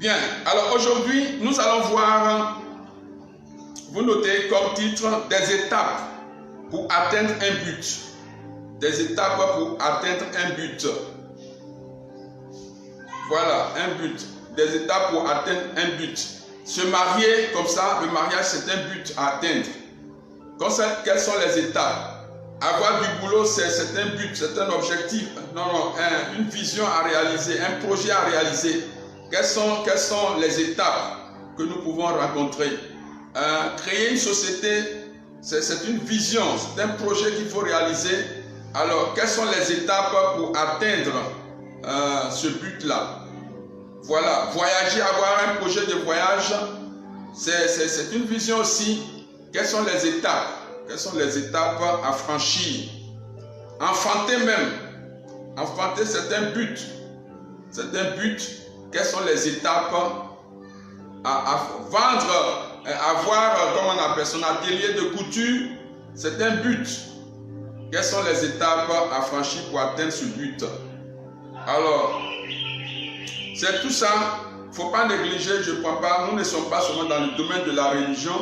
Bien, alors aujourd'hui, nous allons voir, vous notez comme titre, des étapes pour atteindre un but. Des étapes pour atteindre un but. Voilà, un but. Des étapes pour atteindre un but. Se marier comme ça, le mariage c'est un but à atteindre. Quelles sont les étapes? Avoir du boulot, c'est un but, c'est un objectif. Non, une vision à réaliser, un projet à réaliser. Quelles sont les étapes que nous pouvons rencontrer? Créer une société, c'est une vision, c'est un projet qu'il faut réaliser. Alors, quelles sont les étapes pour atteindre ce but-là? Voilà, voyager, avoir un projet de voyage, c'est une vision aussi. Quelles sont les étapes? Quelles sont les étapes à franchir? Enfanter même. Enfanter, c'est un but. C'est un but. Quelles sont les étapes à vendre, avoir, comme on appelle son atelier de couture? C'est un but. Quelles sont les étapes à franchir pour atteindre ce but? Alors, c'est tout ça. Il ne faut pas négliger, je ne crois pas. Nous ne sommes pas seulement dans le domaine de la religion.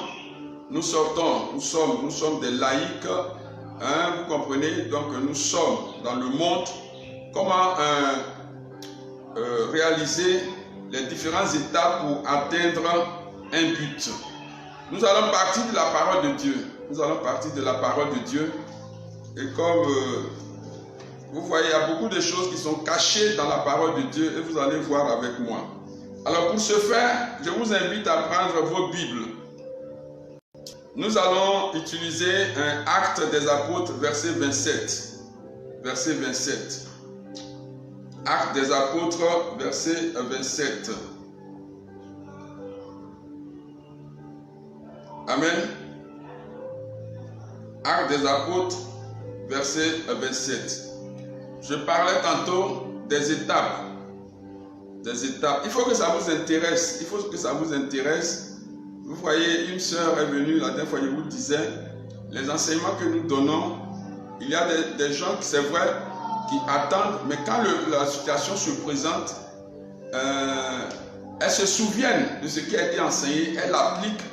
Nous sommes des laïcs. Hein, vous comprenez? Donc, nous sommes dans le monde. Comment réaliser les différentes étapes pour atteindre un but. Nous allons partir de la parole de Dieu. Nous allons partir de la parole de Dieu. Et comme vous voyez, il y a beaucoup de choses qui sont cachées dans la parole de Dieu et vous allez voir avec moi. Alors pour ce faire, je vous invite à prendre vos Bibles. Nous allons utiliser un Acte des Apôtres, verset 27. Verset 27. Acte des Apôtres, verset 27. Amen. Acte des Apôtres, verset 27. Je parlais tantôt des étapes. Des étapes. Il faut que ça vous intéresse. Il faut que ça vous intéresse. Vous voyez, une sœur est venue, la dernière fois, je vous disais, les enseignements que nous donnons, il y a des gens, c'est vrai, qui attendent, mais quand la situation se présente, elles se souviennent de ce qui a été enseigné, elles l'appliquent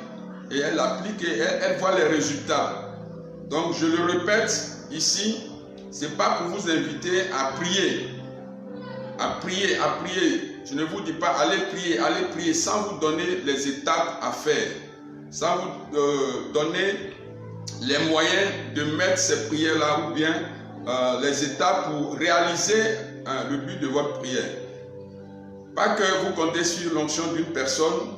et elles voient les résultats. Donc je le répète ici, ce n'est pas pour vous inviter à prier. À prier. Je ne vous dis pas allez prier sans vous donner les étapes à faire, sans vous donner les moyens de mettre ces prières-là ou bien les étapes pour réaliser le but de votre prière. Pas que vous comptez sur l'onction d'une personne,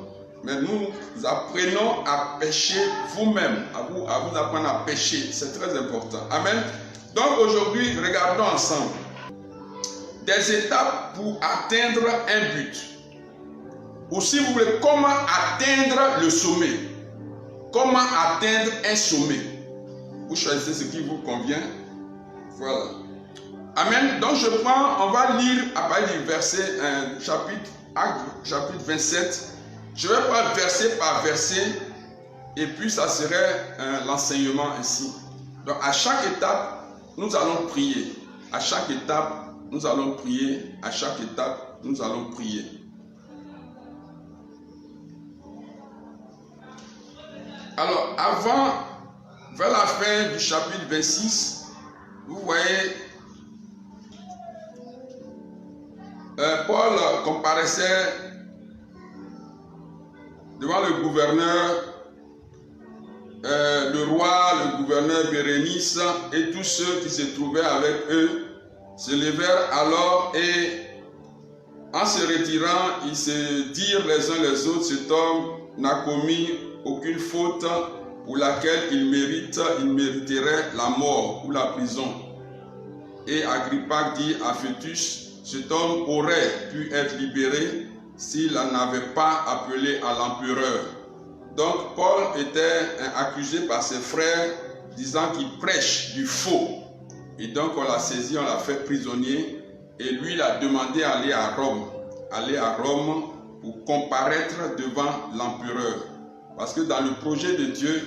mais nous apprenons à pécher vous-même, à vous apprendre à pécher. C'est très important. Amen. Donc aujourd'hui, regardons ensemble des étapes pour atteindre un but. Ou si vous voulez, comment atteindre le sommet. Comment atteindre un sommet. Vous choisissez ce qui vous convient. Voilà. Amen. Donc on va lire à partir du verset, chapitre 27. Je vais prendre verset par verset et puis ça serait l'enseignement ainsi. Donc à chaque étape, nous allons prier. À chaque étape, nous allons prier. À chaque étape, nous allons prier. Alors, vers la fin du chapitre 26, vous voyez, Paul comparaissait devant le gouverneur, le roi, le gouverneur Bérénice et tous ceux qui se trouvaient avec eux se levèrent alors et en se retirant, ils se dirent les uns les autres, cet homme n'a commis aucune faute pour laquelle il mériterait la mort ou la prison. Et Agrippa dit à Fétus, cet homme aurait pu être libéré s'il n'avait pas appelé à l'empereur. Donc Paul était accusé par ses frères disant qu'il prêche du faux. Et donc on l'a saisi, on l'a fait prisonnier et lui il a demandé d'aller à Rome. Aller à Rome pour comparaître devant l'empereur. Parce que dans le projet de Dieu,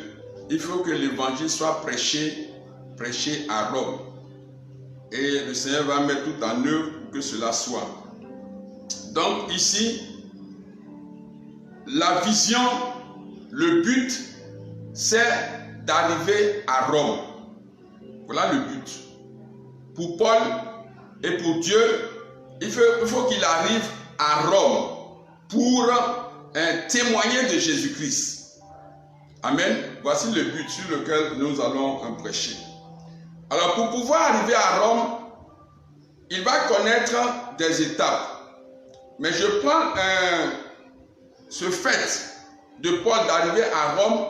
il faut que l'évangile soit prêché à Rome. Et le Seigneur va mettre tout en œuvre pour que cela soit. Donc ici, la vision, le but, c'est d'arriver à Rome. Voilà le but. Pour Paul et pour Dieu, il faut qu'il arrive à Rome pour témoigner de Jésus-Christ. Amen. Voici le but sur lequel nous allons prêcher. Alors, pour pouvoir arriver à Rome, il va connaître des étapes. Mais je prends ce fait de Paul d'arriver à Rome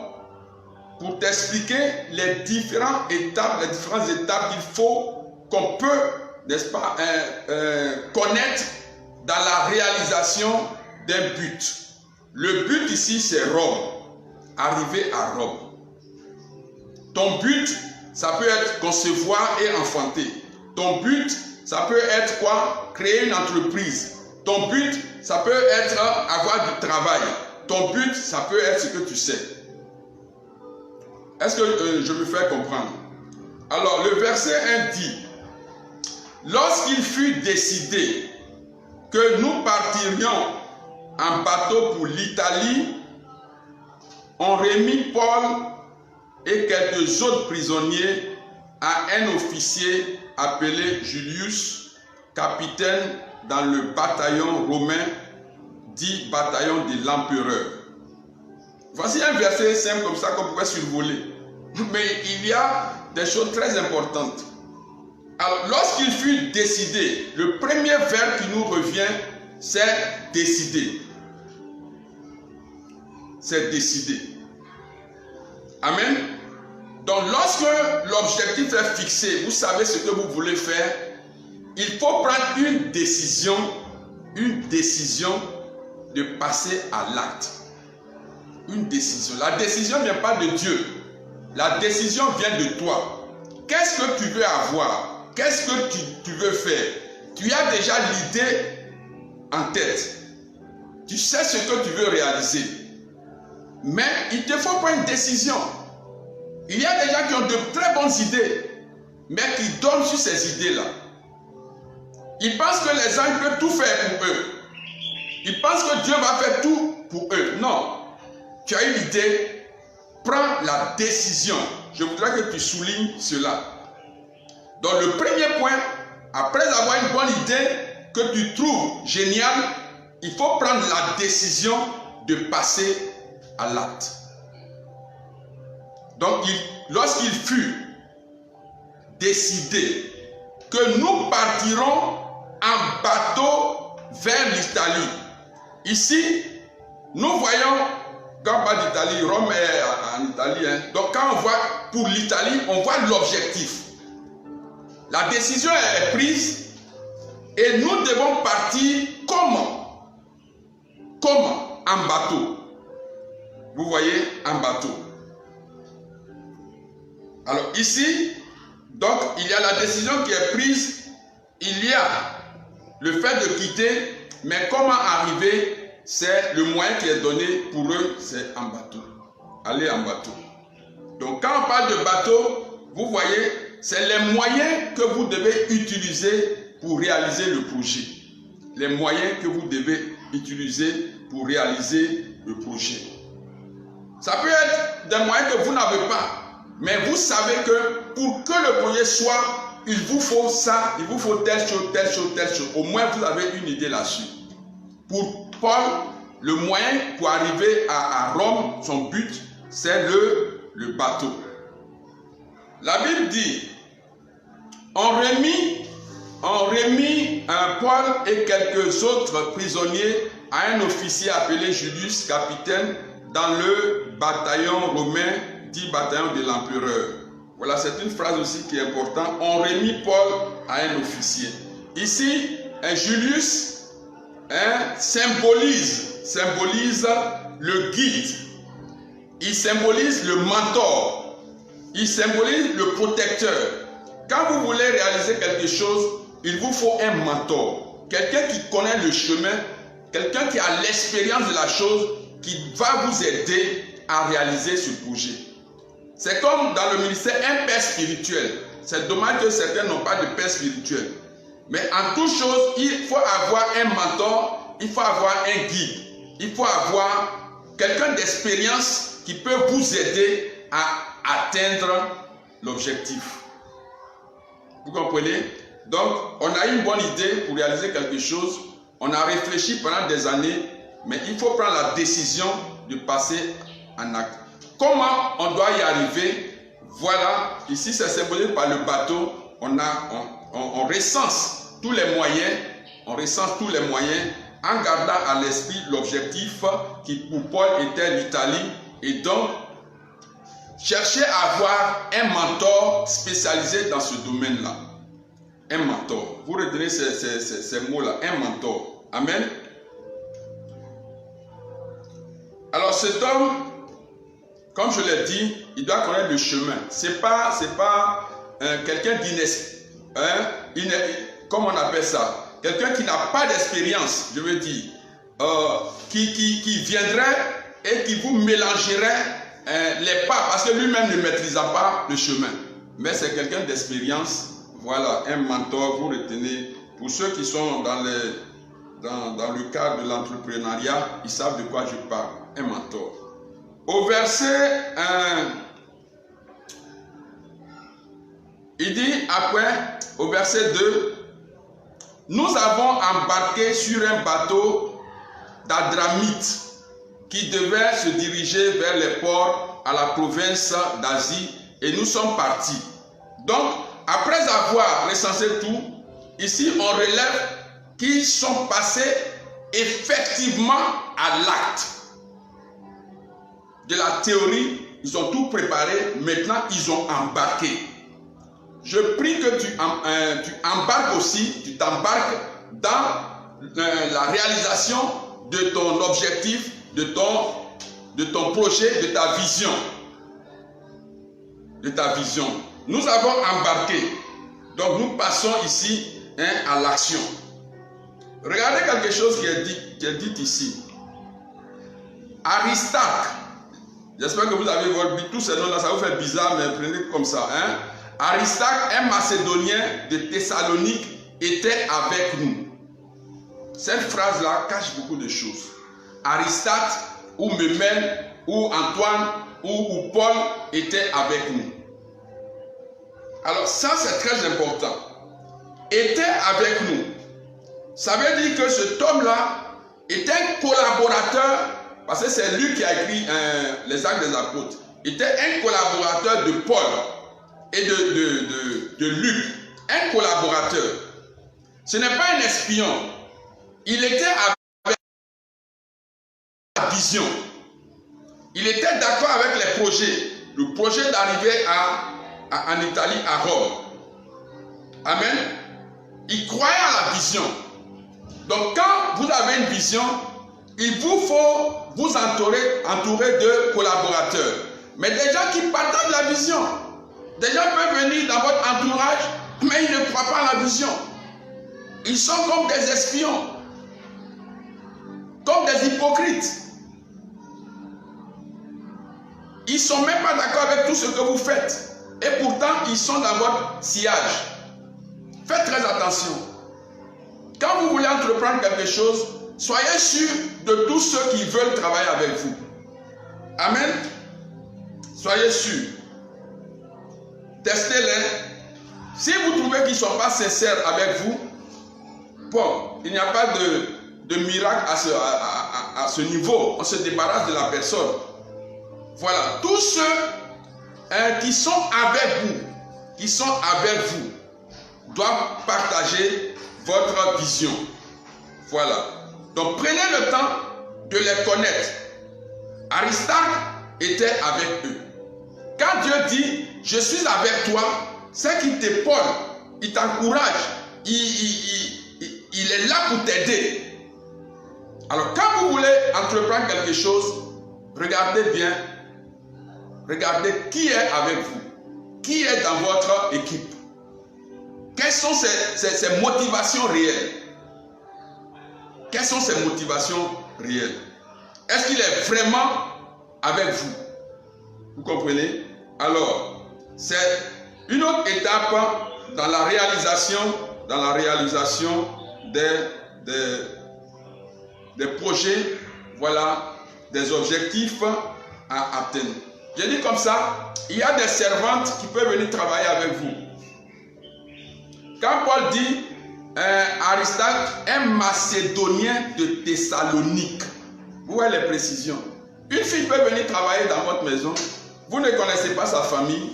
pour t'expliquer les différentes étapes qu'il faut, qu'on peut, n'est-ce pas, connaître dans la réalisation d'un but. Le but ici, c'est Rome. Arriver à Rome. Ton but, ça peut être concevoir et enfanter. Ton but, ça peut être quoi? Créer une entreprise. Ton but, ça peut être avoir du travail. Ton but, ça peut être ce que tu sais. Est-ce que je me fais comprendre? Alors, le verset 1 dit, lorsqu'il fut décidé que nous partirions en bateau pour l'Italie, on remit Paul et quelques autres prisonniers à un officier appelé Julius, capitaine dans le bataillon romain, dit bataillon de l'empereur. Voici un verset simple comme ça qu'on pourrait survoler. Mais il y a des choses très importantes. Alors, lorsqu'il fut décidé, le premier verbe qui nous revient, c'est décider. C'est décider. Amen. Donc, lorsque l'objectif est fixé, vous savez ce que vous voulez faire, il faut prendre une décision de passer à l'acte. Une décision. La décision ne vient pas de Dieu. La décision vient de toi. Qu'est-ce que tu veux avoir? Qu'est-ce que tu veux faire? Tu as déjà l'idée en tête. Tu sais ce que tu veux réaliser. Mais il te faut prendre une décision. Il y a des gens qui ont de très bonnes idées, mais qui dorment sur ces idées-là. Ils pensent que les gens peuvent tout faire pour eux. Ils pensent que Dieu va faire tout pour eux. Non. Tu as une idée, prends la décision. Je voudrais que tu soulignes cela. Donc le premier point, après avoir une bonne idée que tu trouves géniale, il faut prendre la décision de passer à l'acte. Donc lorsqu'il fut décidé que nous partirons en bateau vers l'Italie. Ici, nous voyons, quand on parle d'Italie, Rome est en Italie. Donc quand on voit pour l'Italie, on voit l'objectif. La décision est prise et nous devons partir comment? Comment? En bateau. Vous voyez, en bateau. Alors ici, donc il y a la décision qui est prise, il y a le fait de quitter, mais comment arriver, c'est le moyen qui est donné pour eux, c'est en bateau. Aller en bateau. Donc quand on parle de bateau, vous voyez, c'est les moyens que vous devez utiliser pour réaliser le projet. Les moyens que vous devez utiliser pour réaliser le projet. Ça peut être des moyens que vous n'avez pas. Mais vous savez que pour que le projet soit, il vous faut ça, il vous faut telle chose, telle chose, telle chose. Au moins, vous avez une idée là-dessus. Pour Paul, le moyen pour arriver à Rome, son but, c'est le bateau. La Bible dit, on remit Paul et quelques autres prisonniers à un officier appelé Julius, capitaine, dans le bataillon romain, dit bataillon de l'empereur. Voilà, c'est une phrase aussi qui est importante. On remit Paul à un officier. Ici, Julius symbolise le guide. Il symbolise le mentor. Il symbolise le protecteur. Quand vous voulez réaliser quelque chose, il vous faut un mentor. Quelqu'un qui connaît le chemin, quelqu'un qui a l'expérience de la chose, qui va vous aider à réaliser ce projet. C'est comme dans le ministère, un père spirituel. C'est dommage que certains n'ont pas de père spirituel. Mais en toute chose, il faut avoir un mentor, il faut avoir un guide, il faut avoir quelqu'un d'expérience qui peut vous aider à atteindre l'objectif. Vous comprenez? Donc, on a une bonne idée pour réaliser quelque chose. On a réfléchi pendant des années, mais il faut prendre la décision de passer en acte. Comment on doit y arriver? Voilà, ici c'est symbolisé par le bateau. On recense tous les moyens. On recense tous les moyens en gardant à l'esprit l'objectif qui pour Paul était l'Italie. Et donc, chercher à avoir un mentor spécialisé dans ce domaine-là. Un mentor. Vous retenez ces mots-là, un mentor. Amen. Alors cet homme, comme je l'ai dit, il doit connaître le chemin. C'est pas quelqu'un comment on appelle ça? Quelqu'un qui n'a pas d'expérience, je veux dire, qui viendrait et qui vous mélangerait les pas, parce que lui-même ne maîtrisa pas le chemin. Mais c'est quelqu'un d'expérience. Voilà, un mentor, vous retenez. Pour ceux qui sont dans le cadre de l'entrepreneuriat, ils savent de quoi je parle. Un mentor. Au verset 1, il dit après, au verset 2, nous avons embarqué sur un bateau d'Adramite qui devait se diriger vers les ports à la province d'Asie et nous sommes partis. Donc, après avoir recensé tout, ici on relève qu'ils sont passés effectivement à l'acte. De la théorie, ils ont tout préparé, maintenant ils ont embarqué. Je prie que tu embarques aussi, tu t'embarques dans la réalisation de ton objectif, de ton projet, de ta vision. De ta vision. Nous avons embarqué. Donc nous passons ici à l'action. Regardez quelque chose qui est dit ici. Aristarque. J'espère que vous avez votre Bible. Tous ces noms-là, ça vous fait bizarre, mais prenez comme ça. Aristarque, un Macédonien de Thessalonique, était avec nous. Cette phrase-là cache beaucoup de choses. Aristarque, ou Memel, ou Antoine, ou Paul étaient avec nous. Alors ça, c'est très important. Était avec nous. Ça veut dire que cet homme-là était un collaborateur, parce que c'est lui qui a écrit les Actes des Apôtres. Il était un collaborateur de Paul et de Luc. Un collaborateur. Ce n'est pas un espion. Il était avec la vision. Il était d'accord avec les projets. Le projet d'arriver en Italie, à Rome. Amen. Il croyait à la vision. Donc quand vous avez une vision, il vous faut vous entourer de collaborateurs. Mais des gens qui partagent la vision. Des gens peuvent venir dans votre entourage, mais ils ne croient pas à la vision. Ils sont comme des espions. Comme des hypocrites. Ils ne sont même pas d'accord avec tout ce que vous faites. Et pourtant, ils sont dans votre sillage. Faites très attention. Quand vous voulez entreprendre quelque chose, soyez sûr de tous ceux qui veulent travailler avec vous. Amen. Soyez sûr. Testez-les. Si vous trouvez qu'ils ne sont pas sincères avec vous, bon, il n'y a pas de miracle à ce niveau. On se débarrasse de la personne. Voilà. Tous ceux qui sont avec vous, doivent partager votre vision. Voilà. Donc prenez le temps de les connaître. Aristarque était avec eux. Quand Dieu dit je suis avec toi, c'est qu'il t'épaule, il t'encourage, il est là pour t'aider. Alors quand vous voulez entreprendre quelque chose, regardez bien, regardez qui est avec vous, qui est dans votre équipe. Quelles sont ses motivations réelles? Quelles sont ses motivations réelles? Est-ce qu'il est vraiment avec vous? Vous comprenez? Alors, c'est une autre étape dans la réalisation des projets, voilà, des objectifs à atteindre. Je dis comme ça, il y a des servantes qui peuvent venir travailler avec vous. Quand Paul dit Aristarque, un Macédonien de Thessalonique, vous voyez les précisions. Une fille peut venir travailler dans votre maison, vous ne connaissez pas sa famille,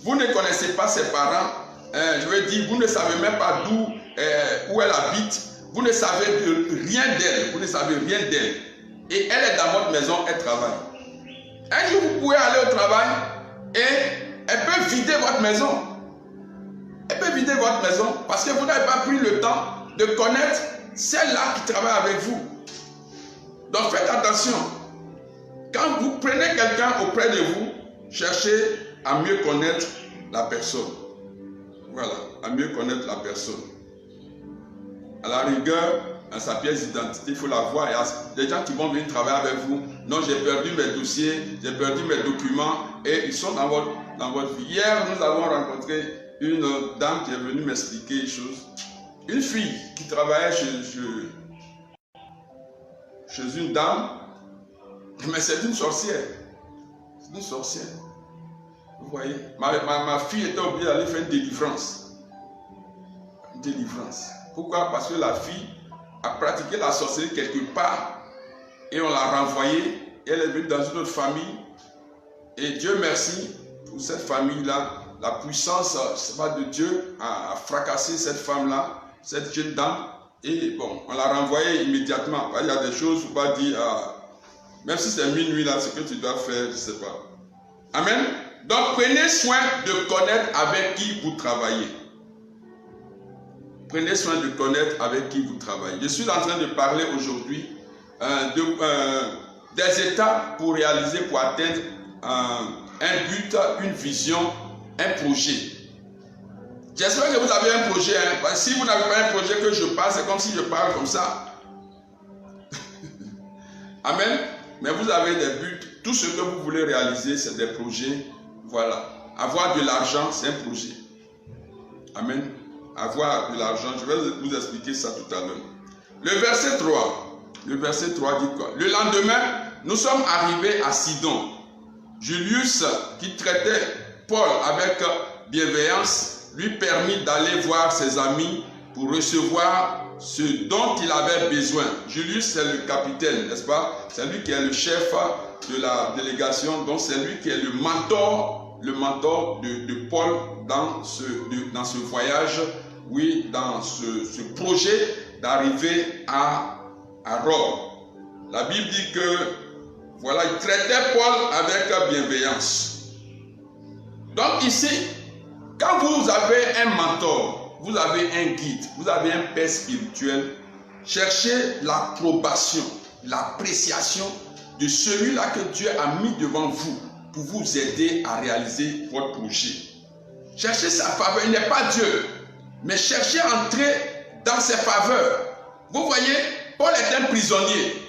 vous ne connaissez pas ses parents, je veux dire, vous ne savez même pas où elle habite, vous ne savez rien d'elle, vous ne savez rien d'elle. Et elle est dans votre maison, elle travaille. Un jour, vous pouvez aller au travail et elle peut vider votre maison. Elle peut vider votre maison parce que vous n'avez pas pris le temps de connaître celle-là qui travaille avec vous. Donc faites attention. Quand vous prenez quelqu'un auprès de vous, cherchez à mieux connaître la personne. Voilà, à mieux connaître la personne. À la rigueur, dans sa pièce d'identité, il faut la voir. Il y a des gens qui vont venir travailler avec vous. Non, j'ai perdu mes dossiers, j'ai perdu mes documents et ils sont dans votre vie. Hier, nous avons rencontré une dame qui est venue m'expliquer une chose. Une fille qui travaillait chez une dame, mais c'est une sorcière. C'est une sorcière. Vous voyez, ma fille était obligée d'aller faire une délivrance. Une délivrance. Pourquoi? Parce que la fille a pratiqué la sorcellerie quelque part et on l'a renvoyée. Et elle est venue dans une autre famille. Et Dieu merci pour cette famille-là. La puissance de Dieu a fracassé cette femme-là, cette jeune dame. Et bon, on l'a renvoyée immédiatement. Il y a des choses, il ne faut pas dire, même si c'est minuit là, ce que tu dois faire, je ne sais pas. Amen. Donc prenez soin de connaître avec qui vous travaillez. Prenez soin de connaître avec qui vous travaillez. Je suis en train de parler aujourd'hui des étapes pour réaliser, pour atteindre un but, une vision, un projet. J'espère que vous avez un projet. Hein. Si vous n'avez pas un projet que je parle, c'est comme si je parle comme ça. Amen. Mais vous avez des buts. Tout ce que vous voulez réaliser, c'est des projets. Voilà. Avoir de l'argent, c'est un projet. Amen. Avoir de l'argent, je vais vous expliquer ça tout à l'heure. Le verset 3. Le verset 3 dit quoi? Le lendemain, nous sommes arrivés à Sidon. Julius, qui traitait Paul avec bienveillance, lui permit d'aller voir ses amis pour recevoir ce dont il avait besoin. Julius, c'est le capitaine, n'est-ce pas? C'est lui qui est le chef de la délégation, donc c'est lui qui est le mentor de Paul dans ce voyage, oui, dans ce projet d'arriver à Rome. La Bible dit que, voilà, il traitait Paul avec bienveillance. Donc ici, quand vous avez un mentor, vous avez un guide, vous avez un père spirituel, cherchez l'approbation, l'appréciation de celui-là que Dieu a mis devant vous pour vous aider à réaliser votre projet. Cherchez sa faveur, il n'est pas Dieu, mais cherchez à entrer dans ses faveurs. Vous voyez, Paul est un prisonnier.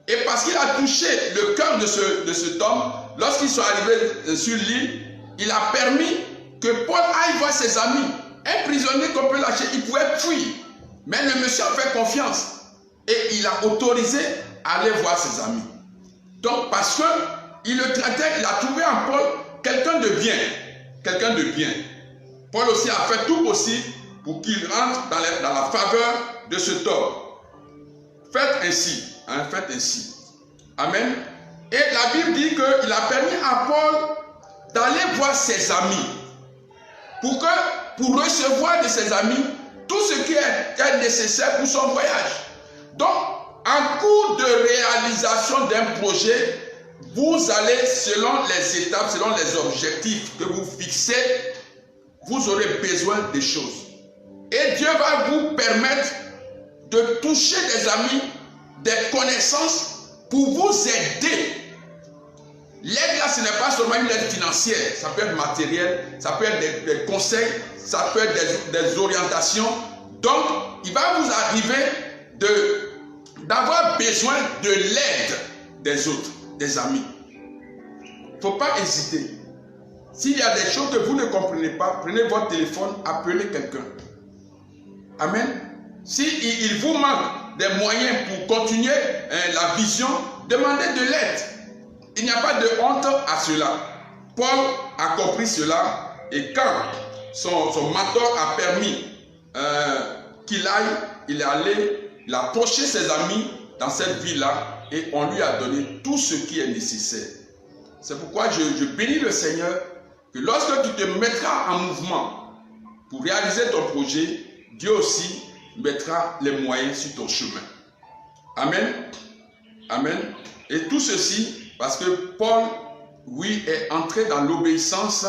Et parce qu'il a touché le cœur de cet homme, lorsqu'ils sont arrivés sur l'île, il a permis que Paul aille voir ses amis. Un prisonnier qu'on peut lâcher, il pouvait fuir. Mais le monsieur a fait confiance. Et il a autorisé à aller voir ses amis. Donc parce qu'il le traitait, il a trouvé en Paul quelqu'un de bien. Quelqu'un de bien. Paul aussi a fait tout possible pour qu'il rentre dans la faveur de cet homme. Faites ainsi. Hein, faites ainsi. Amen. Et la Bible dit qu'il a permis à Paul d'aller voir ses amis. Pour recevoir de ses amis tout ce qui est nécessaire pour son voyage. Donc, en cours de réalisation d'un projet, vous allez, selon les étapes, selon les objectifs que vous fixez, vous aurez besoin des choses. Et Dieu va vous permettre de toucher des amis, des connaissances pour vous aider. L'aide là, ce n'est pas seulement une aide financière, ça peut être matériel, ça peut être des conseils, ça peut être des orientations. Donc, il va vous arriver d'avoir besoin de l'aide des autres, des amis. Il ne faut pas hésiter. S'il y a des choses que vous ne comprenez pas, prenez votre téléphone, appelez quelqu'un. Amen. S'il vous manque des moyens pour continuer la vision, demandez de l'aide. Il n'y a pas de honte à cela. Paul a compris cela et quand son mentor a permis qu'il aille, il est allé, il a approché ses amis dans cette ville-là et on lui a donné tout ce qui est nécessaire. C'est pourquoi je bénis le Seigneur que lorsque tu te mettras en mouvement pour réaliser ton projet, Dieu aussi mettra les moyens sur ton chemin. Amen. Amen. Et tout ceci parce que Paul, oui, est entré dans l'obéissance,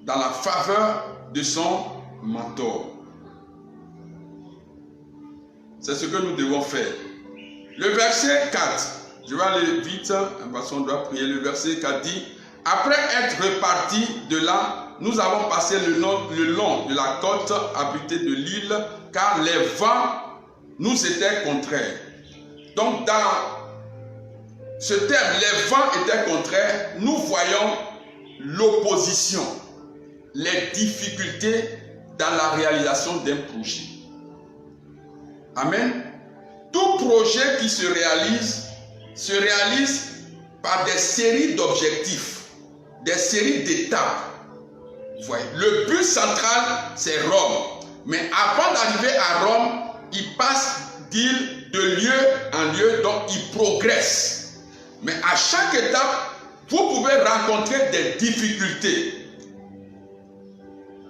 dans la faveur de son mentor. C'est ce que nous devons faire. Le verset 4, je vais aller vite, parce qu'on doit prier. Le verset 4 dit, après être repartis de là, nous avons passé le long de la côte habitée de l'île, car les vents nous étaient contraires. Donc dans ce terme, les vents étaient contraires, nous voyons l'opposition, les difficultés dans la réalisation d'un projet. Amen. Tout projet qui se réalise par des séries d'objectifs, des séries d'étapes. Le but central, c'est Rome. Mais avant d'arriver à Rome, il passe d'île, de lieu en lieu, donc il progresse. Mais à chaque étape, vous pouvez rencontrer des difficultés.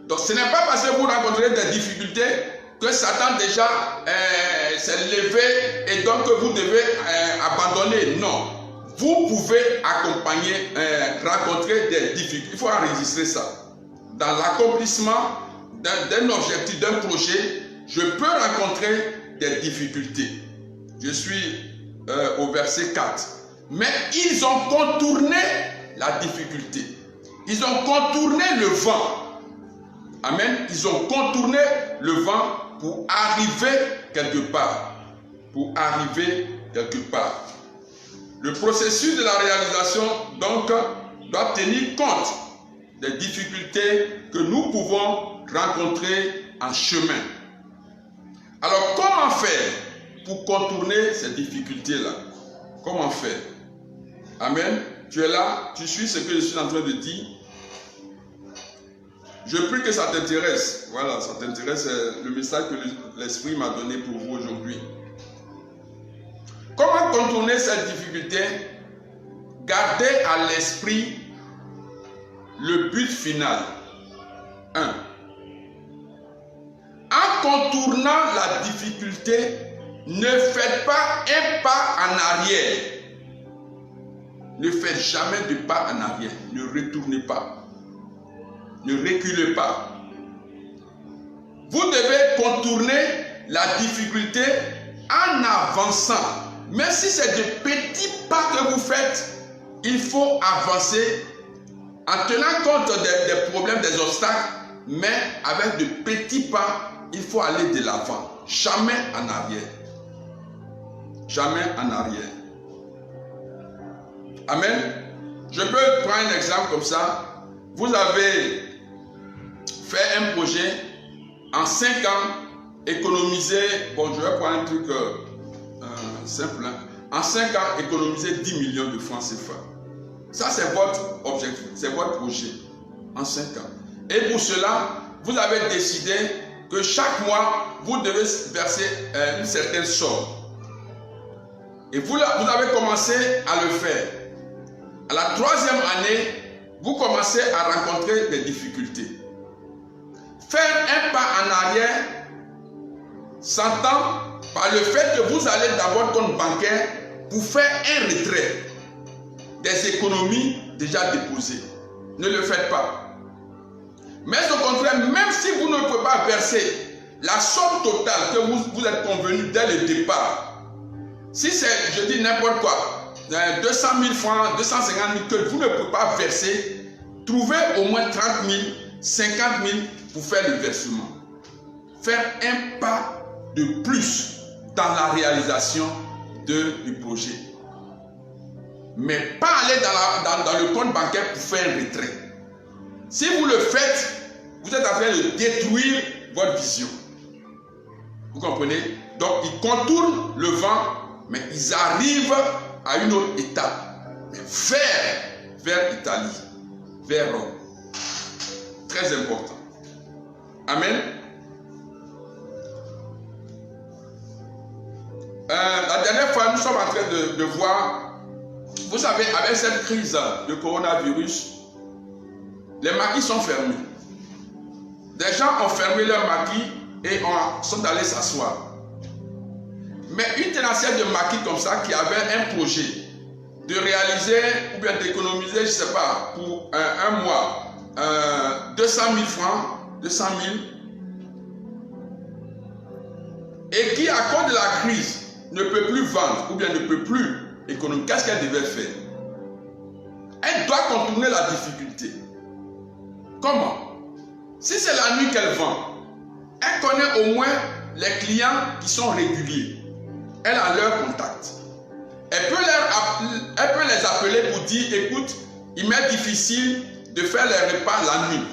Donc ce n'est pas parce que vous rencontrez des difficultés que Satan déjà s'est levé et donc vous devez abandonner. Non. Vous pouvez rencontrer des difficultés. Il faut enregistrer ça. Dans l'accomplissement d'un objectif, d'un projet, je peux rencontrer des difficultés. Je suis au verset 4. Mais ils ont contourné la difficulté. Ils ont contourné le vent. Amen. Ils ont contourné le vent pour arriver quelque part. Pour arriver quelque part. Le processus de la réalisation, donc, doit tenir compte des difficultés que nous pouvons rencontrer en chemin. Alors, comment faire pour contourner ces difficultés-là? Comment faire? Amen. Tu es là, tu suis ce que je suis en train de dire. Je prie que ça t'intéresse. Voilà, ça t'intéresse, le message que l'Esprit m'a donné pour vous aujourd'hui. Comment contourner cette difficulté? Gardez à l'esprit le but final. 1. En contournant la difficulté, ne faites pas un pas en arrière. Ne faites jamais de pas en arrière. Ne retournez pas. Ne reculez pas. Vous devez contourner la difficulté en avançant. Même si c'est de petits pas que vous faites, il faut avancer en tenant compte des problèmes, des obstacles, mais avec de petits pas, il faut aller de l'avant. Jamais en arrière. Jamais en arrière. Amen. Je peux prendre un exemple comme ça. Vous avez fait un projet en 5 ans, économiser, bon je vais prendre un truc simple, hein. En 5 ans, économiser 10 millions de francs CFA. Ça c'est votre objectif, c'est votre projet en 5 ans. Et pour cela, vous avez décidé que chaque mois, vous devez verser une certaine somme. Et vous avez commencé à le faire. À la 3e année, vous commencez à rencontrer des difficultés. Faire un pas en arrière s'entend par le fait que vous allez dans votre compte bancaire pour faire un retrait des économies déjà déposées. Ne le faites pas. Mais au contraire, même si vous ne pouvez pas verser la somme totale que vous êtes convenu dès le départ, si c'est, je dis n'importe quoi, 200 000 francs, 250 000 que vous ne pouvez pas verser, trouvez au moins 30 000, 50 000 pour faire le versement. Faire un pas de plus dans la réalisation du projet. Mais pas aller dans le compte bancaire pour faire un retrait. Si vous le faites, vous êtes en train de détruire votre vision. Vous comprenez? Donc, ils contournent le vent, mais ils arrivent à une autre étape. Vers Italie, vers Rome. Très important. Amen. La dernière fois, nous sommes en train de voir, vous savez, avec cette crise de coronavirus, les maquis sont fermés. Des gens ont fermé leurs maquis et sont allés s'asseoir. Mais une tenancière de maquis comme ça, qui avait un projet de réaliser ou bien d'économiser, je ne sais pas, pour un mois, 200 000 francs, 200 000, et qui, à cause de la crise, ne peut plus vendre ou bien ne peut plus économiser, qu'est-ce qu'elle devait faire? Elle doit contourner la difficulté. Comment? Si c'est la nuit qu'elle vend, elle connaît au moins les clients qui sont réguliers. Elle a leur contact. Elle peut les appeler pour dire, écoute, il m'est difficile de faire les repas la nuit.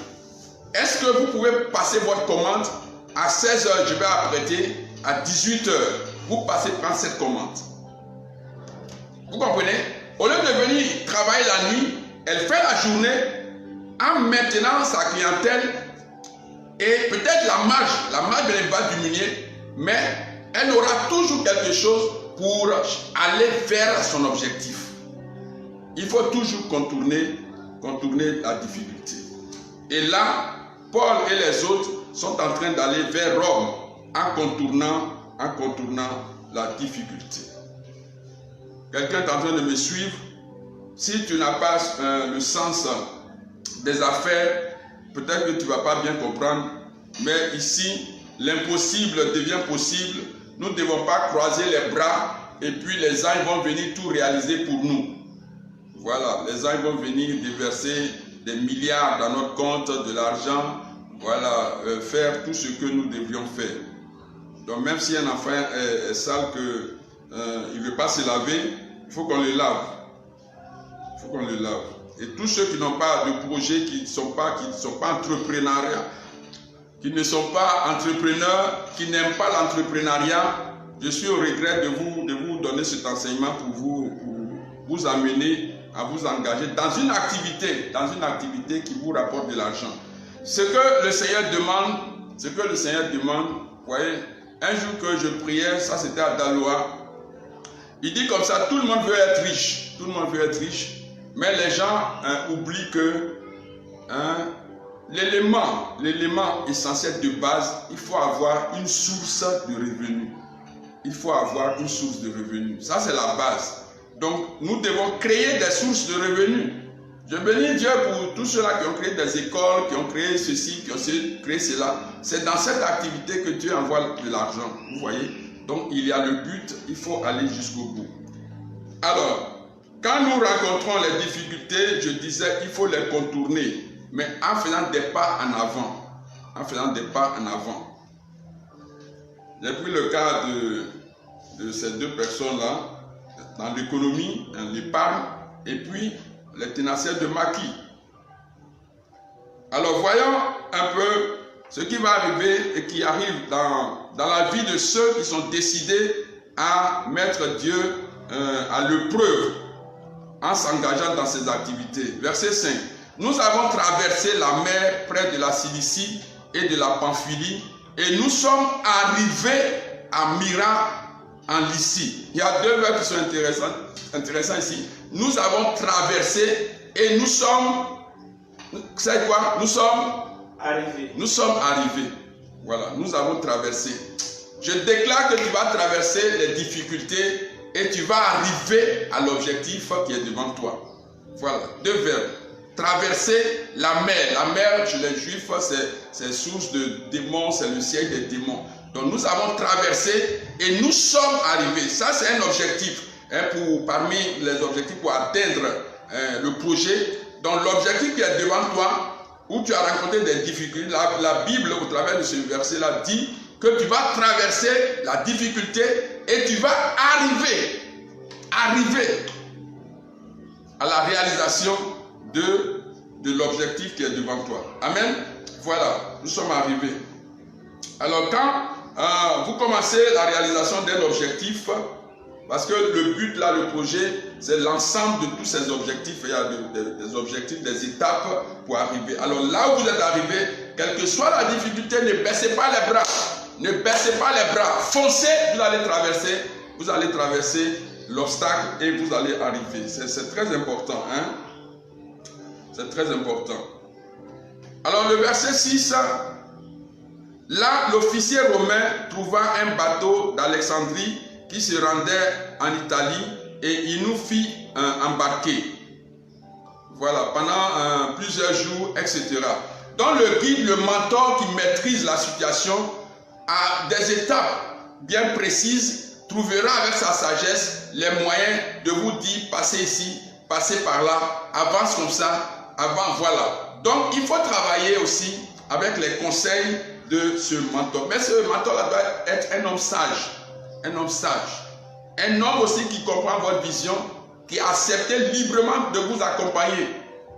Est-ce que vous pouvez passer votre commande à 16 h, je vais apprêter, à 18 h, vous passez prendre cette commande. Vous comprenez? Au lieu de venir travailler la nuit, elle fait la journée en maintenant sa clientèle et peut-être la marge ne va diminuer, mais elle aura toujours quelque chose pour aller vers son objectif. Il faut toujours contourner la difficulté. Et là, Paul et les autres sont en train d'aller vers Rome en contournant la difficulté. Quelqu'un est en train de me suivre. Si tu n'as pas le sens des affaires, peut-être que tu ne vas pas bien comprendre. Mais ici, l'impossible devient possible. Nous ne devons pas croiser les bras et puis les anges vont venir tout réaliser pour nous. Voilà, les anges vont venir déverser des milliards dans notre compte, de l'argent, voilà, faire tout ce que nous devrions faire. Donc même si un enfant est sale, il ne veut pas se laver, il faut qu'on le lave. Il faut qu'on le lave. Et tous ceux qui n'ont pas de projet, qui ne sont pas entrepreneurs, qui ne sont pas entrepreneurs, qui n'aiment pas l'entrepreneuriat, je suis au regret de vous donner cet enseignement pour vous amener à vous engager dans une activité qui vous rapporte de l'argent. Ce que le Seigneur demande, vous voyez, un jour que je priais, ça c'était à Daloa, il dit comme ça, tout le monde veut être riche, mais les gens oublient que l'élément essentiel de base, il faut avoir une source de revenus. Ça, c'est la base. Donc, nous devons créer des sources de revenus. Je bénis Dieu pour tous ceux-là qui ont créé des écoles, qui ont créé ceci, qui ont créé cela. C'est dans cette activité que Dieu envoie de l'argent. Vous voyez? Donc, il y a le but, il faut aller jusqu'au bout. Alors, quand nous rencontrons les difficultés, je disais, il faut les contourner, mais en faisant des pas en avant. J'ai pris le cas de ces deux personnes-là, dans l'économie, dans l'épargne, et puis les tenanciers de maquis. Alors voyons un peu ce qui va arriver et qui arrive dans la vie de ceux qui sont décidés à mettre Dieu à l'épreuve en s'engageant dans ces activités. Verset 5. Nous avons traversé la mer près de la Cilicie et de la Pamphylie et nous sommes arrivés à Myra en Lycie. Il y a deux verbes qui sont intéressants ici. Nous avons traversé et nous sommes, c'est quoi? Nous sommes arrivés. Voilà, nous avons traversé. Je déclare que tu vas traverser les difficultés et tu vas arriver à l'objectif qui est devant toi. Voilà, deux verbes. Traverser la mer. La mer, chez les Juifs, c'est source de démons, c'est le siège des démons. Donc nous avons traversé et nous sommes arrivés. Ça, c'est un objectif. Parmi les objectifs pour atteindre le projet. Donc l'objectif qui est devant toi, où tu as rencontré des difficultés, la Bible, au travers de ce verset-là, dit que tu vas traverser la difficulté et tu vas arriver à la réalisation de l'objectif qui est devant toi. Amen. Voilà, nous sommes arrivés. Alors quand vous commencez la réalisation d'un objectif, parce que le but là, le projet, c'est l'ensemble de tous ces objectifs. Il y a des objectifs, des étapes pour arriver. Alors là où vous êtes arrivé, quelle que soit la difficulté, ne baissez pas les bras. Ne baissez pas les bras. Foncez, vous allez traverser l'obstacle et vous allez arriver. C'est très important. Hein? C'est très important. Alors le verset 6, là l'officier romain trouva un bateau d'Alexandrie qui se rendait en Italie et il nous fit embarquer. Voilà, pendant plusieurs jours, etc. Dans le guide, le mentor qui maîtrise la situation à des étapes bien précises, trouvera avec sa sagesse les moyens de vous dire passez ici, passez par là, avance comme ça, avant, voilà. Donc il faut travailler aussi avec les conseils de ce mentor. Mais ce mentor-là doit être un homme sage. Un homme sage. Un homme aussi qui comprend votre vision, qui a accepté librement de vous accompagner.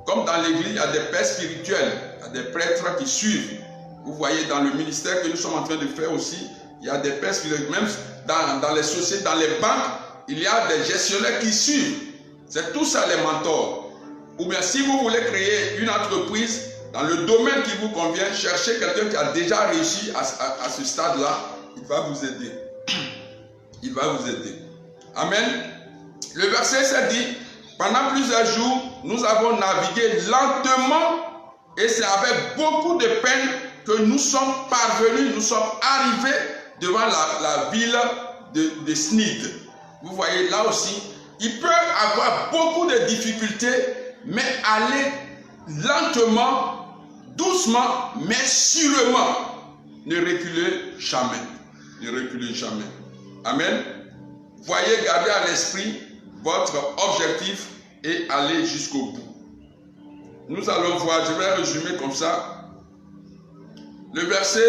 Comme dans l'église, il y a des pères spirituels, il y a des prêtres qui suivent. Vous voyez, dans le ministère que nous sommes en train de faire aussi, il y a des pères spirituels. Même dans les sociétés, dans les banques, il y a des gestionnaires qui suivent. C'est tout ça les mentors. Ou bien si vous voulez créer une entreprise dans le domaine qui vous convient, cherchez quelqu'un qui a déjà réussi à ce stade-là. Il va vous aider. Il va vous aider. Amen. Le verset 7 dit, pendant plusieurs jours, nous avons navigué lentement et c'est avec beaucoup de peine que nous sommes parvenus, nous sommes arrivés devant la ville de Snide. Vous voyez, là aussi, il peut avoir beaucoup de difficultés, mais aller lentement, doucement, mais sûrement. Ne reculez jamais. Ne reculez jamais. Amen. Voyez, gardez à l'esprit votre objectif et allez jusqu'au bout. Nous allons voir, je vais résumer comme ça. Le verset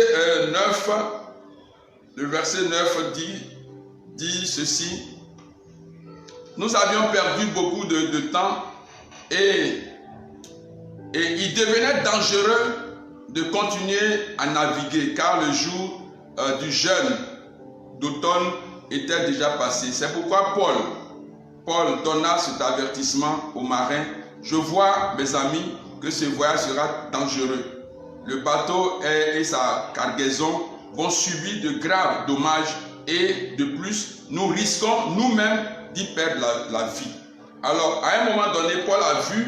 9 dit ceci. Nous avions perdu beaucoup de temps et il devenait dangereux de continuer à naviguer car le jour du jeûne d'automne était déjà passé. C'est pourquoi Paul donna cet avertissement aux marins. Je vois, mes amis, que ce voyage sera dangereux. Le bateau et sa cargaison vont subir de graves dommages et de plus, nous risquons nous-mêmes d'y perdre la vie. Alors, à un moment donné, Paul a vu,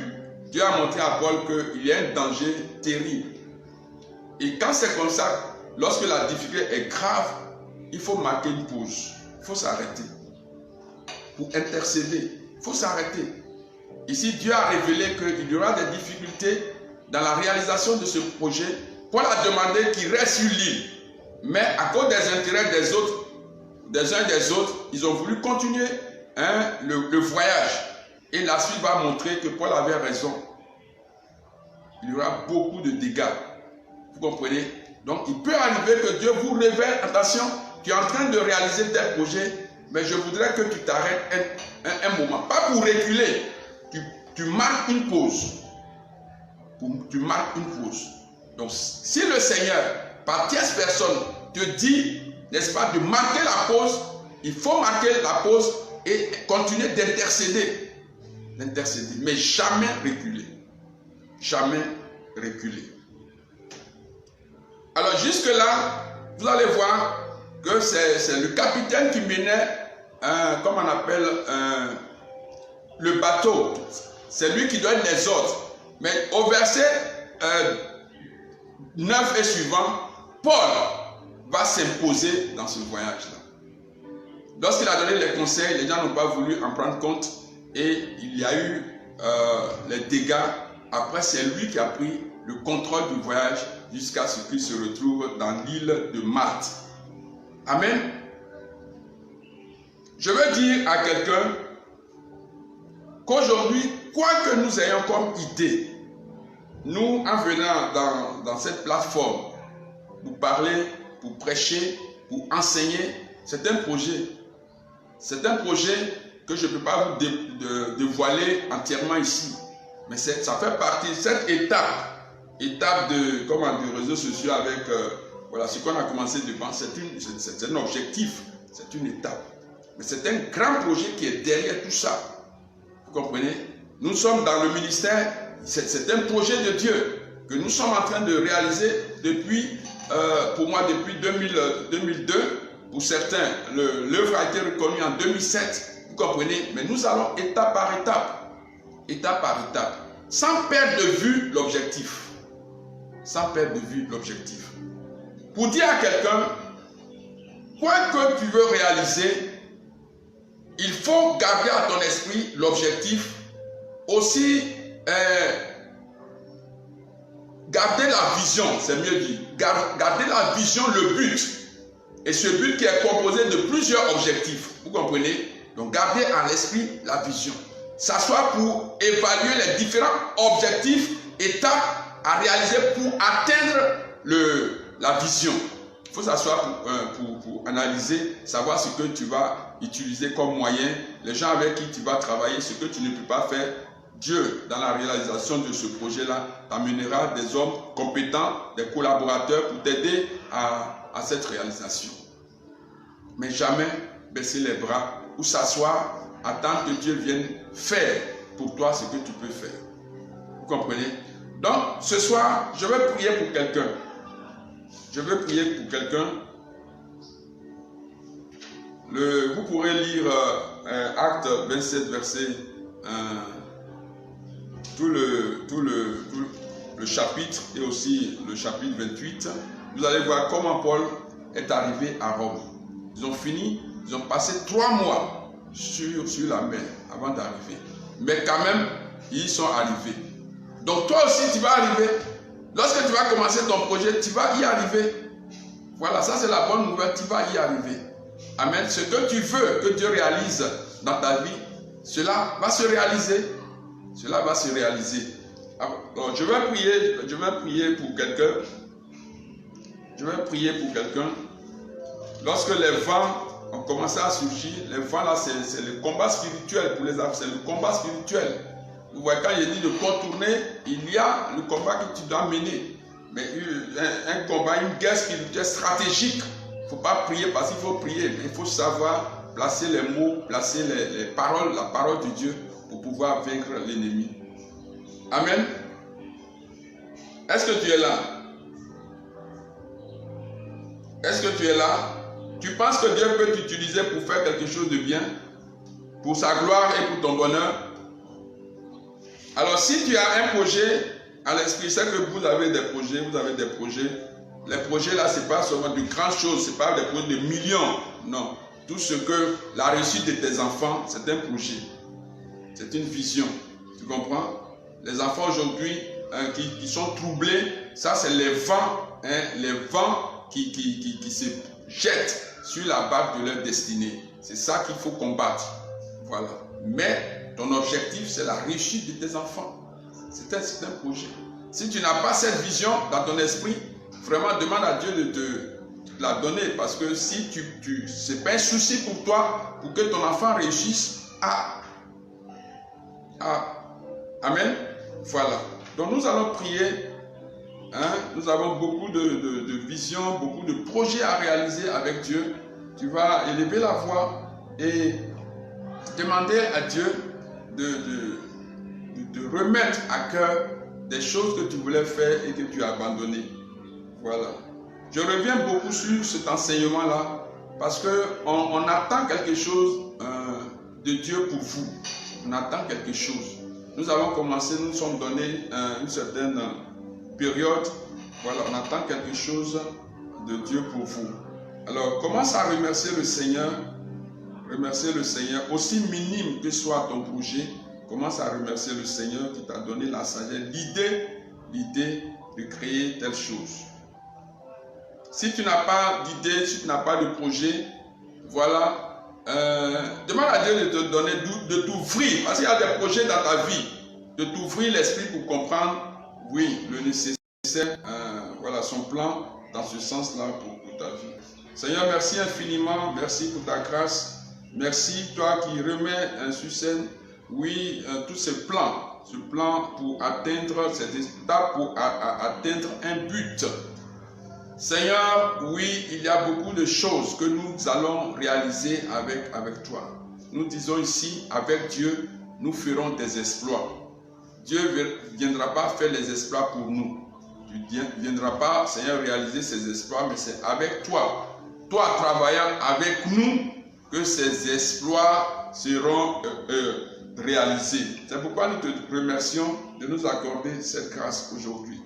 Dieu a montré à Paul qu'il y a un danger terrible. Et quand c'est comme ça, lorsque la difficulté est grave, il faut marquer une pause. Il faut s'arrêter. Pour intercéder, il faut s'arrêter. Ici, Dieu a révélé qu'il y aura des difficultés dans la réalisation de ce projet. Paul a demandé qu'il reste sur l'île. Mais à cause des intérêts des autres, des uns et des autres, ils ont voulu continuer le voyage. Et la suite va montrer que Paul avait raison. Il y aura beaucoup de dégâts. Vous comprenez? Donc, il peut arriver que Dieu vous révèle, attention, tu es en train de réaliser tes projets, mais je voudrais que tu t'arrêtes un moment. Pas pour reculer. Tu marques une pause. Tu marques une pause. Donc, si le Seigneur, par tierce personne, te dit, n'est-ce pas, de marquer la pause, il faut marquer la pause et continuer d'intercéder. D'intercéder, mais jamais reculer. Jamais reculer. Alors, jusque-là, vous allez voir que c'est le capitaine qui menait, comme on appelle, le bateau. C'est lui qui donne les ordres. Mais au verset 9 et suivant, Paul va s'imposer dans ce voyage-là. Lorsqu'il a donné les conseils, les gens n'ont pas voulu en prendre compte et il y a eu les dégâts. Après, c'est lui qui a pris le contrôle du voyage jusqu'à ce qu'il se retrouve dans l'île de Malte. Amen. Je veux dire à quelqu'un qu'aujourd'hui, quoi que nous ayons comme idée, nous, en venant dans cette plateforme, pour parler, pour prêcher, pour enseigner, c'est un projet. C'est un projet que je ne peux pas vous dévoiler entièrement ici. Mais ça fait partie de cette étape de réseaux sociaux avec Voilà, ce qu'on a commencé devant, c'est un objectif, c'est une étape. Mais c'est un grand projet qui est derrière tout ça. Vous comprenez? Nous sommes dans le ministère, c'est un projet de Dieu que nous sommes en train de réaliser depuis, pour moi, depuis 2002. Pour certains, l'œuvre a été reconnue en 2007. Vous comprenez? Mais nous allons étape par étape, sans perdre de vue l'objectif. Sans perdre de vue l'objectif. Pour dire à quelqu'un, quoi que tu veux réaliser, il faut garder à ton esprit l'objectif, aussi garder la vision, c'est mieux dit, garder la vision, le but, et ce but qui est composé de plusieurs objectifs, vous comprenez? Donc gardez à l'esprit la vision, s'asseoir pour évaluer les différents objectifs, étapes à réaliser pour atteindre la vision. Il faut s'asseoir pour analyser, savoir ce que tu vas utiliser comme moyen, les gens avec qui tu vas travailler, ce que tu ne peux pas faire. Dieu, dans la réalisation de ce projet-là, t'amènera des hommes compétents, des collaborateurs pour t'aider à cette réalisation. Mais jamais baisser les bras ou s'asseoir, attendre que Dieu vienne faire pour toi ce que tu peux faire. Vous comprenez? Donc, ce soir, je vais prier pour quelqu'un. Je vais prier pour quelqu'un. Vous pourrez lire Acte 27, verset tout le chapitre et aussi le chapitre 28. Vous allez voir comment Paul est arrivé à Rome. Ils ont fini, ils ont passé 3 mois sur la mer avant d'arriver. Mais quand même, ils sont arrivés. Donc toi aussi, tu vas arriver. Lorsque tu vas commencer ton projet, tu vas y arriver. Voilà, ça c'est la bonne nouvelle, tu vas y arriver. Amen. Ce que tu veux que Dieu réalise dans ta vie, cela va se réaliser. Cela va se réaliser. Alors, je vais prier pour quelqu'un. Je vais prier pour quelqu'un. Lorsque les vents ont commencé à surgir, les vents là, c'est le combat spirituel pour les âmes, c'est le combat spirituel. Vous voyez, quand il dit de contourner, il y a le combat que tu dois mener. Mais un combat, une guerre spirituelle stratégique. Il ne faut pas prier parce qu'il faut prier, mais il faut savoir placer les mots, placer les paroles, la parole de Dieu pour pouvoir vaincre l'ennemi. Amen. Est-ce que tu es là? Est-ce que tu es là? Tu penses que Dieu peut t'utiliser pour faire quelque chose de bien? Pour sa gloire et pour ton bonheur? Alors si tu as un projet à l'esprit, c'est que vous avez des projets, Les projets là, ce n'est pas seulement de grandes choses, ce n'est pas des projets de millions. Non. Tout ce que la réussite de tes enfants, c'est un projet. C'est une vision. Tu comprends? Les enfants aujourd'hui qui sont troublés, ça c'est les vents qui se jettent sur la barque de leur destinée. C'est ça qu'il faut combattre. Voilà. Mais ton objectif, c'est la réussite de tes enfants. C'est un projet. Si tu n'as pas cette vision dans ton esprit, vraiment demande à Dieu de te la donner. Parce que si ce n'est pas un souci pour toi, pour que ton enfant réussisse. Amen. Voilà. Donc nous allons prier. Nous avons beaucoup de visions, beaucoup de projets à réaliser avec Dieu. Tu vas élever la voix et demander à Dieu de remettre à cœur des choses que tu voulais faire et que tu as abandonnées. Voilà. Je reviens beaucoup sur cet enseignement-là parce qu'on attend quelque chose de Dieu pour vous. On attend quelque chose. Nous avons commencé, nous nous sommes donné une certaine période. Voilà, on attend quelque chose de Dieu pour vous. Alors, commence à remercier le Seigneur. Remercier le Seigneur, aussi minime que soit ton projet. Commence à remercier le Seigneur qui t'a donné la sagesse, l'idée de créer telle chose. Si tu n'as pas d'idée, si tu n'as pas de projet, voilà, demande à Dieu de te donner, de t'ouvrir, parce qu'il y a des projets dans ta vie, de t'ouvrir l'esprit pour comprendre, oui, le nécessaire, voilà, son plan dans ce sens-là pour ta vie. Seigneur, merci infiniment, merci pour ta grâce, merci toi qui remets sur scène, oui, tous ces plans, ce plan pour atteindre cette étape, pour atteindre un but. Seigneur, oui, il y a beaucoup de choses que nous allons réaliser avec toi. Nous disons ici, avec Dieu, nous ferons des exploits. Dieu ne viendra pas faire les exploits pour nous. Tu ne viendras pas, Seigneur, réaliser ces exploits, mais c'est avec toi. Toi travaillant avec nous, que ces exploits seront réalisés. C'est pourquoi nous te remercions de nous accorder cette grâce aujourd'hui.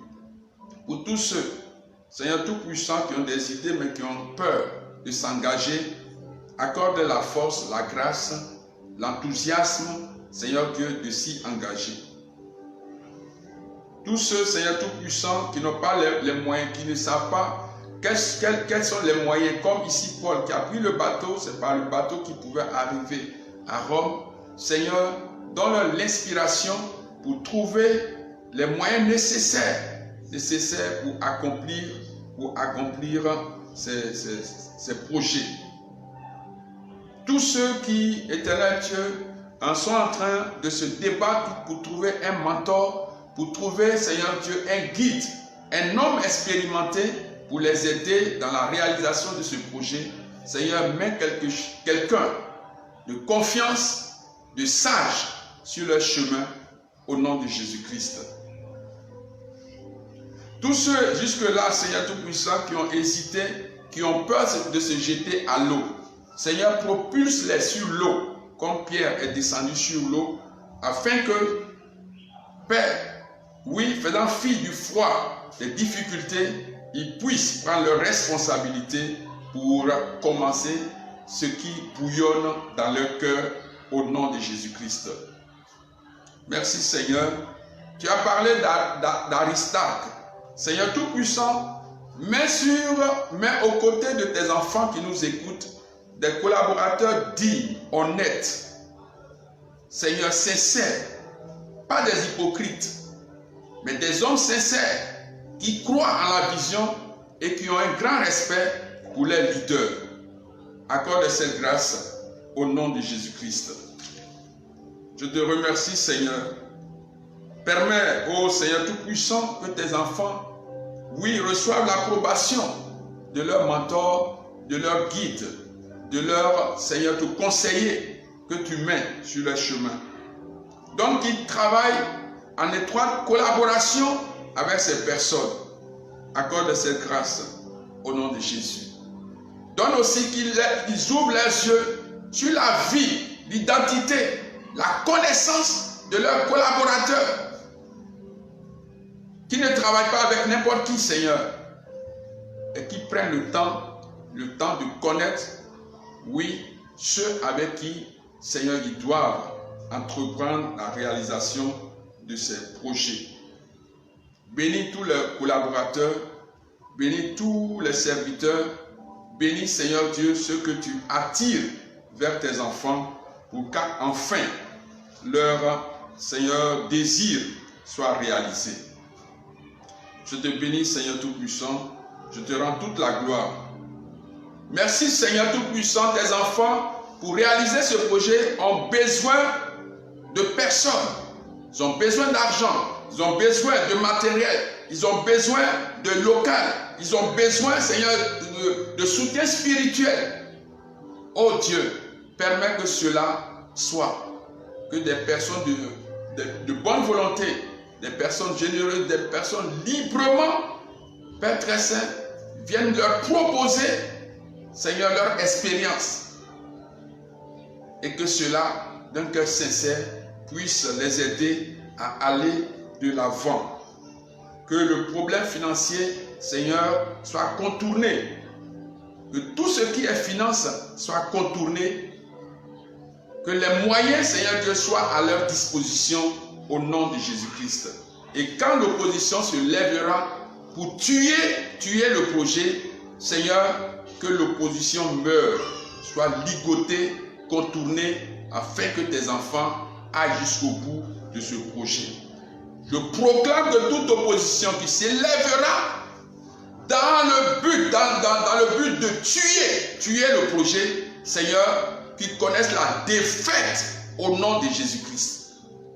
Pour tous ceux, Seigneur Tout-Puissant, qui ont des idées mais qui ont peur de s'engager, accorde la force, la grâce, l'enthousiasme, Seigneur Dieu, de s'y engager. Tous ceux, Seigneur Tout-Puissant, qui n'ont pas les moyens, qui ne savent pas quels sont les moyens, comme ici Paul qui a pris le bateau, c'est par le bateau qu'il pouvait arriver à Rome. Seigneur, donne-leur l'inspiration pour trouver les moyens nécessaires pour accomplir ces projets. Tous ceux qui, éternel Dieu, en sont en train de se débattre pour trouver un mentor, pour trouver, Seigneur Dieu, un guide, un homme expérimenté pour les aider dans la réalisation de ce projet. Seigneur, mets quelqu'un de confiance, de sage sur leur chemin au nom de Jésus-Christ. Tous ceux jusque-là, Seigneur Tout-Puissant, qui ont hésité, qui ont peur de se jeter à l'eau, Seigneur, propulse-les sur l'eau, comme Pierre est descendu sur l'eau, afin que, Père, oui, faisant fi du froid, des difficultés, ils puissent prendre leurs responsabilités pour commencer ce qui bouillonne dans leur cœur au nom de Jésus-Christ. Merci Seigneur. Tu as parlé d'Aristarque. Seigneur Tout-Puissant, mets aux côtés de tes enfants qui nous écoutent, des collaborateurs dignes, honnêtes, Seigneur, sincères, pas des hypocrites, mais des hommes sincères qui croient en la vision et qui ont un grand respect pour les leaders. Accorde cette grâce au nom de Jésus-Christ. Je te remercie, Seigneur. Permets, ô Seigneur Tout-Puissant, que tes enfants, oui, reçoivent l'approbation de leur mentor, de leur guide, de leur, Seigneur, tout conseiller que tu mets sur leur chemin. Donc, qu'ils travaillent en étroite collaboration avec ces personnes. Accorde cette grâce au nom de Jésus. Donne aussi qu'ils ouvrent les yeux sur la vie, l'identité, la connaissance de leurs collaborateurs. Qui ne travaillent pas avec n'importe qui, Seigneur. Et qui prennent le temps de connaître, oui, ceux avec qui, Seigneur, ils doivent entreprendre la réalisation de ces projets. Bénis tous les collaborateurs, bénis tous les serviteurs, bénis, Seigneur Dieu, ceux que tu attires vers tes enfants pour qu'enfin leur, Seigneur, désir soit réalisé. Je te bénis, Seigneur Tout-Puissant, je te rends toute la gloire. Merci, Seigneur Tout-Puissant, tes enfants, pour réaliser ce projet, ont besoin de personnes. Ils ont besoin d'argent, ils ont besoin de matériel, ils ont besoin de local, ils ont besoin, Seigneur, de soutien spirituel. Oh Dieu, permets que cela soit, que des personnes de bonne volonté, des personnes généreuses, des personnes librement, Père très saint, viennent leur proposer, Seigneur, leur expérience. Et que cela, d'un cœur sincère, puisse les aider à aller de l'avant. Que le problème financier, Seigneur, soit contourné. Que tout ce qui est finance soit contourné. Que les moyens, Seigneur Dieu, soient à leur disposition au nom de Jésus-Christ. Et quand l'opposition se lèvera pour tuer le projet, Seigneur, que l'opposition meure, soit ligotée, contournée, afin que tes enfants aillent jusqu'au bout de ce projet. Je proclame que toute opposition qui s'élèvera dans le but de tuer le projet, Seigneur, qu'ils connaissent la défaite au nom de Jésus-Christ.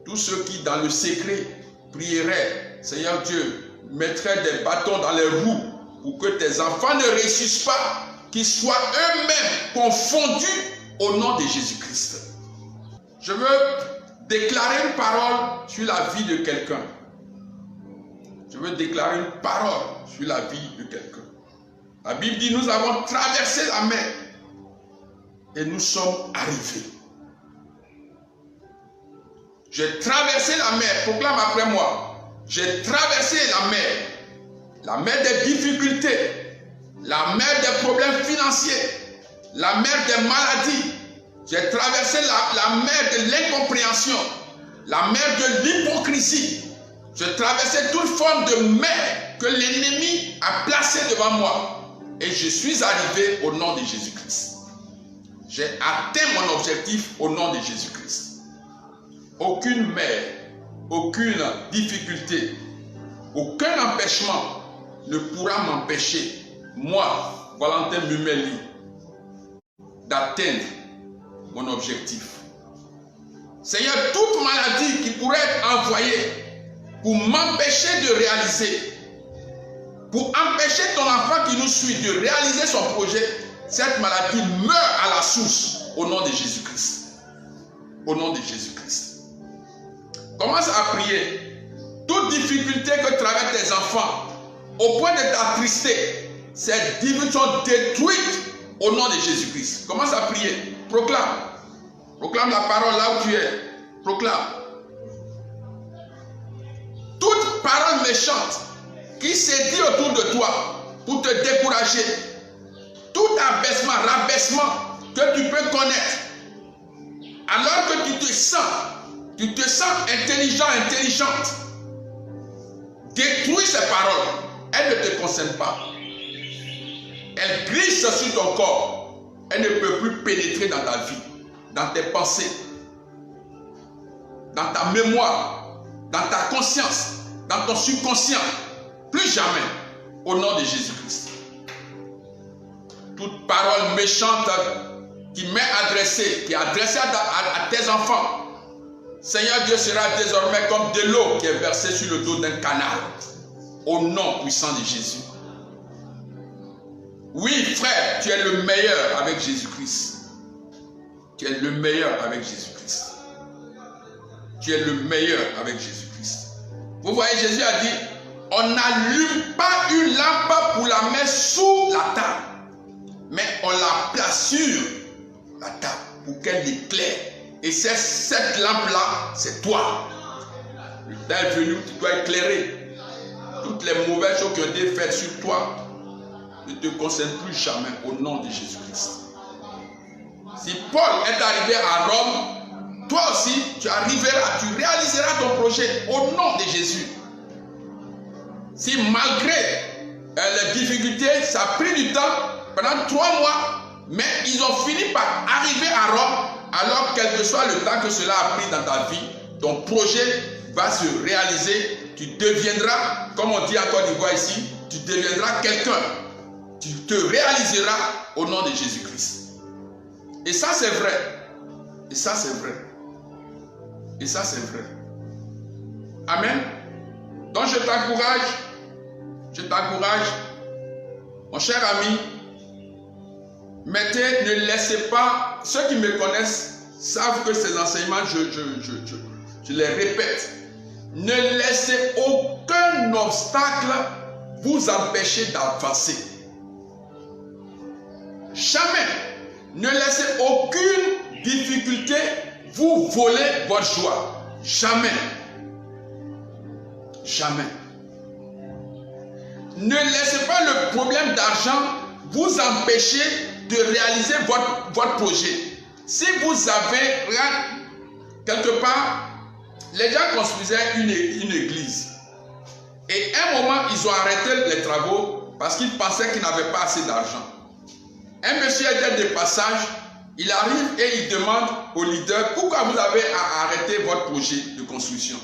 Tous ceux qui, dans le secret, prieraient, Seigneur Dieu, mettraient des bâtons dans les roues pour que tes enfants ne réussissent pas, qu'ils soient eux-mêmes confondus au nom de Jésus-Christ. Je veux déclarer une parole sur la vie de quelqu'un. Je veux déclarer une parole sur la vie de quelqu'un. La Bible dit, nous avons traversé la mer et nous sommes arrivés. J'ai traversé la mer, proclame après moi. J'ai traversé la mer des difficultés, la mer des problèmes financiers, la mer des maladies. J'ai traversé la mer de l'incompréhension, la mer de l'hypocrisie. J'ai traversé toute forme de mer que l'ennemi a placée devant moi. Et je suis arrivé au nom de Jésus-Christ. J'ai atteint mon objectif au nom de Jésus-Christ. Aucune mer, aucune difficulté, aucun empêchement ne pourra m'empêcher, moi, Valentin Mumeli, d'atteindre mon objectif. Seigneur, toute maladie qui pourrait être envoyée pour m'empêcher de réaliser, pour empêcher ton enfant qui nous suit de réaliser son projet, cette maladie meurt à la source au nom de Jésus-Christ. Au nom de Jésus-Christ. Commence à prier. Toute difficulté que traversent tes enfants, au point de t'attrister, ces difficultés sont détruites au nom de Jésus-Christ. Commence à prier. Proclame. Proclame la parole là où tu es. Proclame. Toute parole méchante qui s'est dit autour de toi pour te décourager, tout abaissement, rabaissement que tu peux connaître, alors que tu te sens intelligent, intelligente, détruis ces paroles. Elles ne te concernent pas. Elles glissent sur ton corps. Elles ne peuvent plus pénétrer dans ta vie, dans tes pensées, dans ta mémoire, dans ta conscience, dans ton subconscient. Plus jamais, au nom de Jésus-Christ. Toute parole méchante qui m'est adressée, qui est adressée à tes enfants, Seigneur Dieu, sera désormais comme de l'eau qui est versée sur le dos d'un canal. Au nom puissant de Jésus. Oui, frère, tu es le meilleur avec Jésus-Christ. Tu es le meilleur avec Jésus-Christ. Tu es le meilleur avec Jésus-Christ. Vous voyez, Jésus a dit, on n'allume pas une lampe pour la mettre sous la table, mais on la place sur la table pour qu'elle éclaire. Et cette lampe-là, c'est toi. Le temps est venu, tu dois éclairer. Toutes les mauvaises choses qui ont été faites sur toi ne te concernent plus jamais au nom de Jésus-Christ. Si Paul est arrivé à Rome, toi aussi, tu arriveras, tu réaliseras ton projet au nom de Jésus. Si malgré les difficultés, ça a pris du temps, pendant 3 mois, mais ils ont fini par arriver à Rome, alors quel que soit le temps que cela a pris dans ta vie, ton projet va se réaliser. Tu deviendras, comme on dit à Côte d'Ivoire ici, tu deviendras quelqu'un. Tu te réaliseras au nom de Jésus-Christ. Et ça c'est vrai. Et ça c'est vrai. Et ça c'est vrai. Amen. Donc je t'encourage, mon cher ami, ne laissez pas, ceux qui me connaissent savent que ces enseignements, je les répète. Ne laissez aucun obstacle vous empêcher d'avancer. Jamais. Ne laissez aucune difficulté vous voler votre joie. Jamais. Jamais. Ne laissez pas le problème d'argent vous empêcher de réaliser votre projet. Si vous avez quelque part, les gens construisaient une église. Et à un moment, ils ont arrêté les travaux parce qu'ils pensaient qu'ils n'avaient pas assez d'argent. Un monsieur était de passage, il arrive et il demande au leader, pourquoi vous avez arrêté votre projet de construction?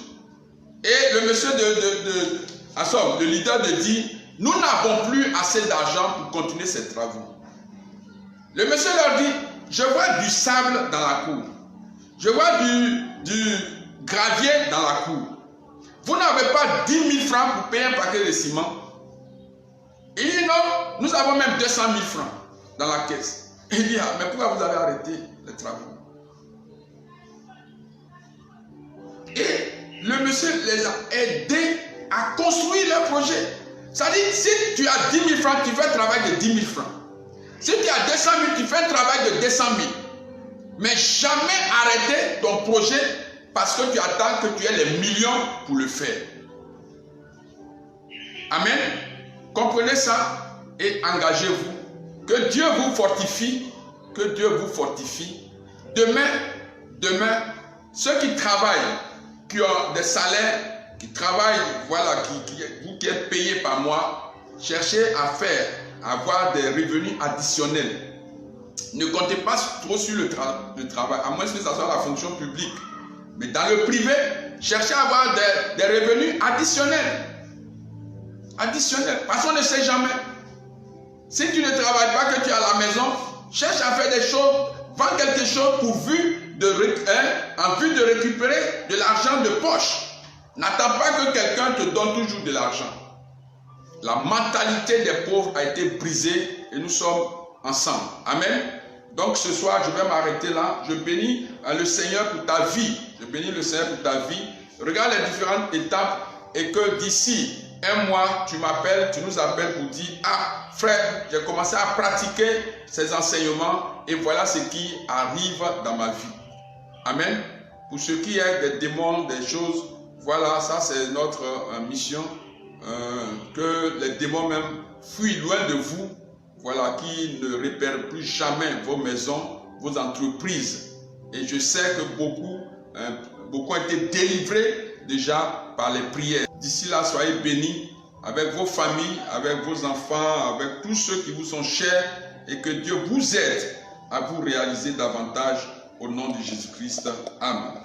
Et le monsieur le leader dit, nous n'avons plus assez d'argent pour continuer ces travaux. Le monsieur leur dit, je vois du sable dans la cour. Je vois du gravier dans la cour. Vous n'avez pas 10 000 francs pour payer un paquet de ciment. Il dit non, nous avons même 200 000 francs dans la caisse. Il dit, ah, mais pourquoi vous avez arrêté les travaux? Et le monsieur les a aidés à construire leur projet. C'est-à-dire, si tu as 10 000 francs, tu fais un travail de 10 000 francs. Si tu as 200 000, tu fais un travail de 200 000. Mais jamais arrêter ton projet parce que tu attends que tu aies les millions pour le faire. Amen. Comprenez ça et engagez-vous. Que Dieu vous fortifie. Que Dieu vous fortifie. Demain, ceux qui travaillent, qui ont des salaires, qui travaillent, voilà, vous qui êtes payés par mois, cherchez à avoir des revenus additionnels. Ne comptez pas trop sur le travail, à moins que ça soit la fonction publique. Mais dans le privé, cherchez à avoir des revenus additionnels. Parce qu'on ne sait jamais. Si tu ne travailles pas, que tu es à la maison, cherche à faire des choses, vends quelque chose en vue de récupérer de l'argent de poche. N'attends pas que quelqu'un te donne toujours de l'argent. La mentalité des pauvres a été brisée et nous sommes ensemble. Amen. Donc ce soir, je vais m'arrêter là. Je bénis le Seigneur pour ta vie. Je bénis le Seigneur pour ta vie. Regarde les différentes étapes et que d'ici un mois, tu m'appelles, tu nous appelles pour dire, ah frère, j'ai commencé à pratiquer ces enseignements et voilà ce qui arrive dans ma vie. Amen. Pour ce qui est des démons, des choses, voilà, ça c'est notre mission. Que les démons même fuient loin de vous. Voilà, qui ne repèrent plus jamais vos maisons, vos entreprises. Et je sais que beaucoup ont été délivrés déjà par les prières. D'ici là, soyez bénis avec vos familles, avec vos enfants, avec tous ceux qui vous sont chers et que Dieu vous aide à vous réaliser davantage au nom de Jésus-Christ. Amen.